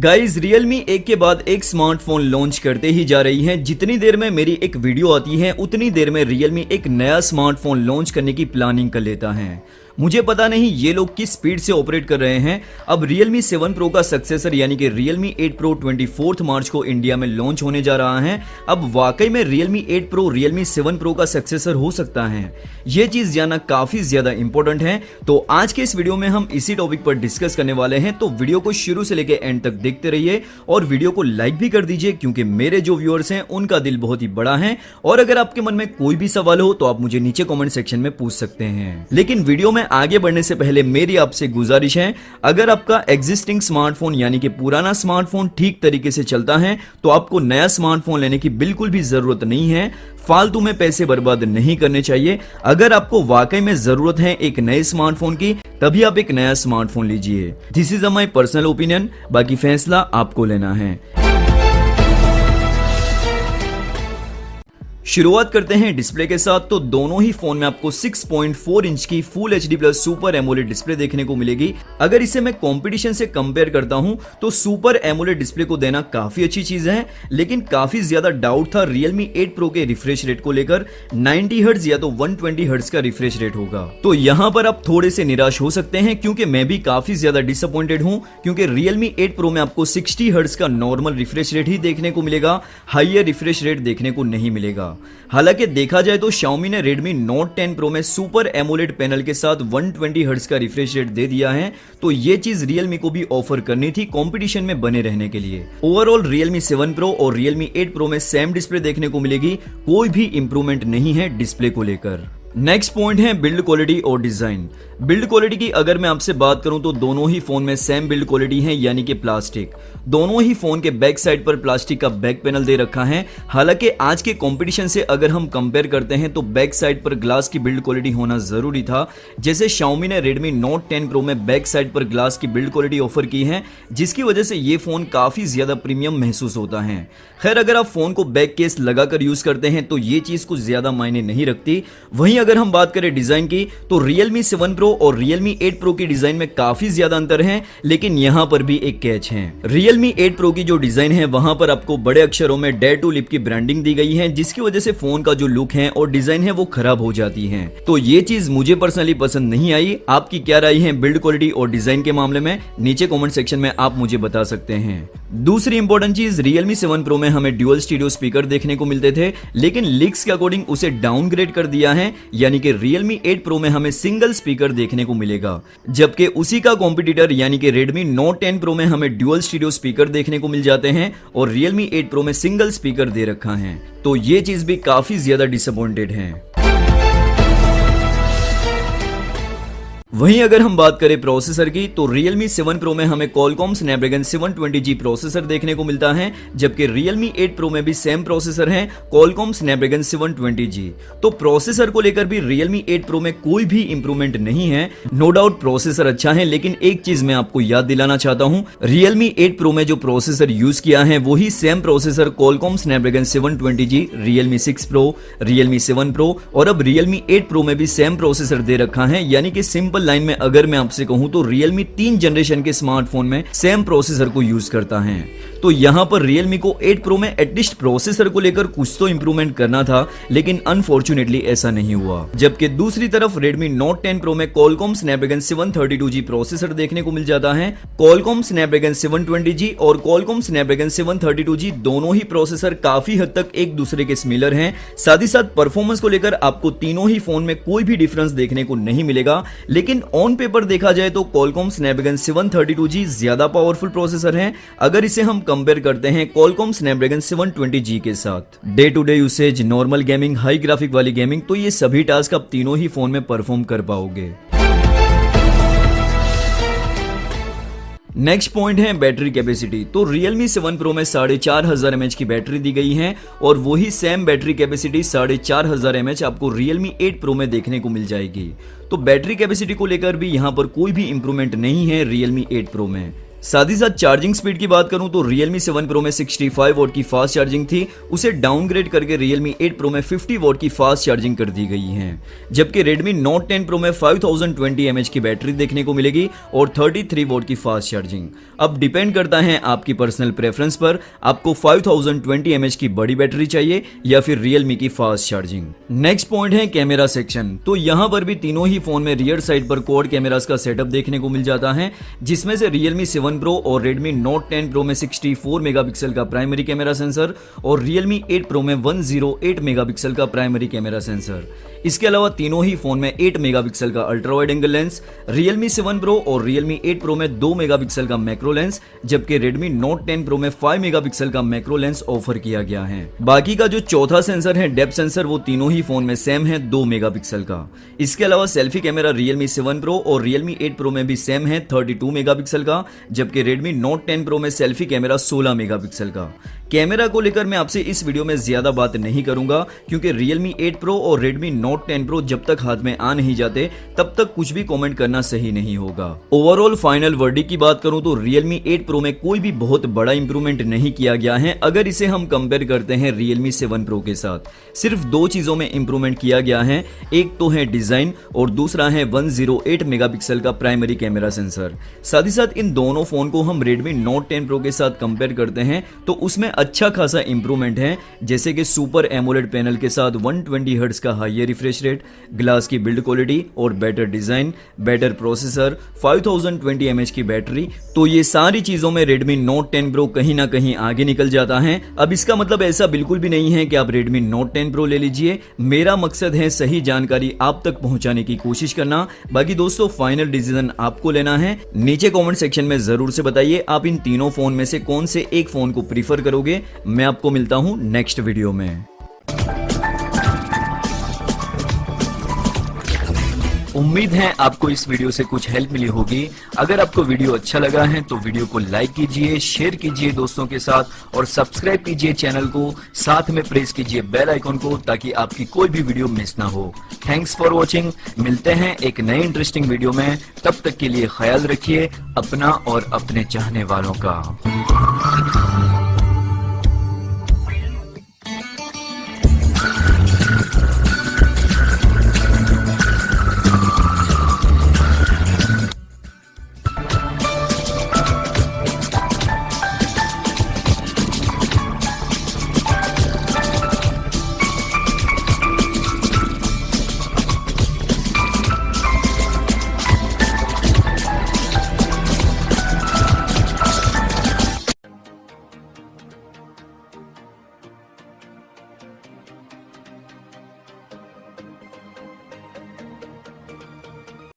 Guys Realme एक के बाद एक स्मार्टफोन लॉन्च करते ही जा रही है। जितनी देर में मेरी एक वीडियो आती है उतनी देर में Realme एक नया स्मार्टफोन लॉन्च करने की प्लानिंग कर लेता है। मुझे पता नहीं ये लोग किस स्पीड से ऑपरेट कर रहे हैं। अब Realme 7 Pro का सक्सेसर यानी कि Realme 8 Pro 24 मार्च को इंडिया में लॉन्च होने जा रहा है। अब वाकई में Realme 8 Pro Realme 7 Pro का सक्सेसर हो सकता है, ये चीज जानना काफी ज्यादा इंपॉर्टेंट है। तो आज के इस वीडियो में हम इसी टॉपिक पर डिस्कस करने वाले हैं, तो वीडियो को शुरू से लेकर एंड तक देखते रहिए और वीडियो को लाइक भी कर दीजिए क्योंकि मेरे जो व्यूअर्स हैं उनका दिल बहुत ही बड़ा है। और अगर आपके मन में कोई भी सवाल हो तो आप मुझे नीचे कमेंट सेक्शन में पूछ सकते हैं। लेकिन वीडियो में आगे बढ़ने से पहले मेरी आपसे गुजारिश है, अगर आपका एग्जिस्टिंग स्मार्टफोन यानी कि पुराना स्मार्टफोन ठीक तरीके से चलता है तो आपको नया स्मार्टफोन लेने की बिल्कुल भी जरूरत नहीं है। फालतू में पैसे बर्बाद नहीं करने चाहिए। अगर आपको वाकई में जरूरत है एक नए स्मार्टफोन की, तभी आप एक नया स्मार्टफोन लीजिए। This is my personal opinion, बाकी फैसला आपको लेना है। शुरुआत करते हैं डिस्प्ले के साथ। तो दोनों ही फोन में आपको 6.4 इंच की full HD plus super AMOLED display देखने को मिलेगी। अगर इसे मैं कंपटीशन से कंपेयर करता हूं तो सुपर एमोलेड डिस्प्ले को देना काफी अच्छी चीज है, लेकिन काफी ज्यादा डाउट था Realme 8 Pro के रिफ्रेश रेट को लेकर। 90 हर्ट्ज या तो 120 हर्ट्ज का रिफ्रेश रेट होगा, तो यहां पर आप थोड़े से निराश हो सकते हैं क्योंकि मैं भी काफी ज्यादा डिसअपॉइंटेड हूं, क्योंकि Realme 8 Pro में आपको 60 हर्ट्ज का नॉर्मल रिफ्रेश रेट ही देखने को मिलेगा, हाइयर रिफ्रेश रेट देखने को नहीं मिलेगा। हालांकि देखा जाए तो Xiaomi ने Redmi Note 10 Pro में सुपर एमोलेड पैनल के साथ 120 हर्ट्ज का रिफ्रेश रेट दे दिया है, तो ये चीज Realme को भी ऑफर करनी थी कंपटीशन में बने रहने के लिए। ओवरऑल Realme 7 Pro और Realme 8 Pro में सेम डिस्प्ले देखने को मिलेगी, कोई भी इंप्रूवमेंट नहीं है डिस्प्ले को लेकर। नेक्स्ट पॉइंट है बिल्ड क्वालिटी और डिजाइन। बिल्ड क्वालिटी की अगर मैं आपसे बात करूं तो दोनों ही फोन में सेम बिल्ड क्वालिटी है, यानी कि प्लास्टिक। दोनों ही फोन के बैक साइड पर प्लास्टिक का बैक पैनल दे रखा है। हालांकि आज के कंपटीशन से अगर हम कंपेयर करते हैं तो बैक साइड पर ग्लास की बिल्ड क्वालिटी होना जरूरी था। जैसे Xiaomi ने Redmi Note 10 Pro में बैक साइड पर ग्लास की बिल्ड क्वालिटी ऑफर की है, जिसकी वजह से ये फोन काफी ज्यादा प्रीमियम महसूस होता है। खैर, अगर आप फोन को बैक केस लगाकर यूज करते हैं तो ये चीज कुछ ज्यादा मायने नहीं रखती। वहीं अगर हम बात करें डिजाइन की तो Realme 7 Pro और Realme 8 Pro की डिजाइन में काफी ज्यादा अंतर है, लेकिन यहां पर भी एक कैच है। Realme 8 Pro की जो डिजाइन है वहां पर आपको बड़े अक्षरों में Dare to Live की ब्रांडिंग दी गई है, जिसकी वजह से फोन का जो लुक है और डिजाइन है वो खराब हो जाती है। तो ये चीज मुझे पर्सनली पसंद नहीं आई। आपकी क्या राय है बिल्ड क्वालिटी और डिजाइन के मामले में? नीचे कमेंट सेक्शन में आप मुझे बता सकते हैं। दूसरी इंपॉर्टेंट चीज, Realme 7 Pro में हमें ड्यूअल स्टीरियो स्पीकर देखने को मिलते थे, लेकिन लीक्स के अकॉर्डिंग उसे डाउनग्रेड कर दिया है, यानी कि Realme 8 Pro में हमें सिंगल स्पीकर देखने को मिलेगा, जबकि उसी का कॉम्पिटिटर यानी कि Redmi Note 10 Pro में हमें ड्यूअल स्टीरियो स्पीकर देखने को मिल जाते हैं और Realme 8 Pro में सिंगल स्पीकर दे रखा है। तो ये चीज भी काफी ज्यादा डिसअपॉइंटेड है। वहीं अगर हम बात करें प्रोसेसर की तो Realme 7 Pro में हमें Qualcomm Snapdragon 720G प्रोसेसर देखने को मिलता है, जबकि Realme 8 Pro में भी सेम प्रोसेसर है Qualcomm Snapdragon 720G। तो प्रोसेसर को लेकर भी Realme 8 Pro में कोई भी इंप्रूवमेंट नहीं है। नो डाउट प्रोसेसर अच्छा है, लेकिन एक चीज मैं आपको याद दिलाना चाहता हूं, Realme 8 Pro में जो प्रोसेसर यूज किया है वही same processor Qualcomm Snapdragon 720G, Realme 6 Pro, Realme 7 Pro और अब Realme 8 Pro में भी सेम प्रोसेसर दे रखा है। यानी कि सिंपल लाइन में अगर मैं आपसे कहूं तो Realme 3 जनरेशन के स्मार्टफोन में सेम प्रोसेसर को यूज करता है। तो यहां पर Realme को 8 Pro में एटलीस्ट प्रोसेसर को लेकर कुछ तो इंप्रूवमेंट करना था, लेकिन अनफॉर्चुनेटली ऐसा नहीं हुआ। जबकि दूसरी तरफ Redmi Note 10 Pro में Qualcomm Snapdragon 732G प्रोसेसर देखने को मिल जाता है। Qualcomm Snapdragon 720G और Qualcomm Snapdragon 732G दोनों ही प्रोसेसर काफी हद तक एक दूसरे के सिमिलर हैं। साथ ही साथ परफॉर्मेंस को लेकर आपको तीनों ही फोन में कोई भी डिफरेंस देखने को नहीं मिलेगा, लेकिन ऑन पेपर देखा जाए तो Qualcomm Snapdragon 732G ज्यादा पावरफुल प्रोसेसर है अगर इसे हम कंपेयर करते हैं Qualcomm Snapdragon 720G के साथ। Day to day usage, normal gaming, high graphic वाली गेमिंग, तो ये सभी टास्क आप तीनों ही फोन में परफॉर्म कर पाओगे। नेक्स्ट पॉइंट है बैटरी कैपेसिटी। तो Realme 7 Pro में 4500 mAh की बैटरी दी गई है और वही सेम बैटरी कैपेसिटी 4500 mAh आपको Realme 8 Pro में देखने को मिल जाएगी। तो बैटरी कैपेसिटी को लेकर भी यहां पर कोई भी इंप्रूवमेंट नहीं है Realme 8 Pro में। साथ ही साथ चार्जिंग स्पीड की बात करूं तो Realme 7 Pro में 65 वॉट की फास्ट चार्जिंग थी, उसे डाउनग्रेड करके Realme 8 Pro में 50 वॉट की फास्ट चार्जिंग कर दी गई है। जबकि Redmi Note 10 Pro में 5020 mAh की बैटरी देखने को मिलेगी और 33 वॉट की फास्ट चार्जिंग। अब डिपेंड करता है आपकी पर्सनल प्रेफरेंस पर, आपको 5020 mAh की बड़ी बैटरी चाहिए या फिर Realme की फास्ट चार्जिंग। नेक्स्ट पॉइंट है कैमरा सेक्शन। तो यहाँ पर भी तीनों ही फोन में रियर साइड पर क्वाड कैमरास का सेटअप देखने को मिल जाता है, जिसमें से Realme 7 Pro और Redmi Note 10 Pro में 64 मेगापिक्सल का प्राइमरी कैमरा सेंसर और Realme 8 Pro में 108 मेगापिक्सल का प्राइमरी कैमरा सेंसर। इसके अलावा तीनों ही फोन में 8 मेगापिक्सल का ultra wide angle lens, Realme 7 Pro और Realme 8 Pro में 2 मेगापिक्सल का मैक्रो लेंस, जबकि Redmi Note 10 Pro में 5 मेगापिक्सल का मैक्रो लेंस ऑफर किया गया है। बाकी का जो चौथा सेंसर है डेप्थ सेंसर, वो तीनों ही फोन में सेम है 2 मेगापिक्सल का। इसके अलावा सेल्फी कैमरा Realme 7 Pro और Realme 8 Pro में भी सेम है 32 मेगापिक्सल का, जबकि Redmi Note 10 Pro में सेल्फी कैमरा 16 मेगापिक्सल का। कैमरा को लेकर मैं आपसे इस वीडियो में ज्यादा बात नहीं करूंगा, क्योंकि Realme 8 Pro और Redmi Note 10 Pro जब तक हाथ में आ नहीं जाते तब तक कुछ भी कमेंट करना सही नहीं होगा। ओवरऑल फाइनल वर्डिक्ट की बात करूं तो Realme 8 Pro में कोई भी बहुत बड़ा इंप्रूवमेंट नहीं किया गया है अगर इसे हम कंपेयर करते हैं Realme 7 Pro के साथ। सिर्फ दो चीजों में इंप्रूवमेंट किया गया है, एक तो है डिजाइन और दूसरा है 108 मेगापिक्सल का प्राइमरी कैमरा सेंसर। साथ ही साथ इन दोनों फोन को हम Redmi Note 10 Pro के साथ कंपेयर करते हैं तो उसमें अच्छा खासा इंप्रूवमेंट है, जैसे कि सुपर एमोलेड पैनल के साथ 120 हर्ट्ज का हाई रिफ्रेश रेट, ग्लास की बिल्ड क्वालिटी और better design, better processor, 5020 mAh की बैटरी। तो ये सारी चीजों में Redmi Note 10 Pro कहीं ना कहीं आगे निकल जाता है। अब इसका मतलब ऐसा बिल्कुल भी नहीं है कि आप Redmi Note 10 Pro ले लीजिए। मेरा मकसद है सही जानकारी आप तक पहुंचाने की कोशिश करना। बाकी दोस्तों फाइनल डिसीजन आपको लेना है। नीचे कमेंट सेक्शन में जरूर से बताइए आप इन तीनों फोन में से कौन से एक फोन को प्रीफर करोगे। मैं आपको मिलता हूं नेक्स्ट वीडियो में। उम्मीद है आपको इस वीडियो से कुछ हेल्प मिली होगी। अगर आपको वीडियो अच्छा लगा है तो वीडियो को लाइक कीजिए, शेयर कीजिए दोस्तों के साथ और सब्सक्राइब कीजिए चैनल को, साथ में प्रेस कीजिए बेल आइकन को ताकि आपकी कोई भी वीडियो मिस ना हो। Thanks for watching. मिलते हैं एक नए इंटरेस्टिंग वीडियो में, तब तक के लिए ख्याल रखिए अपना और अपने चाहने वालों का।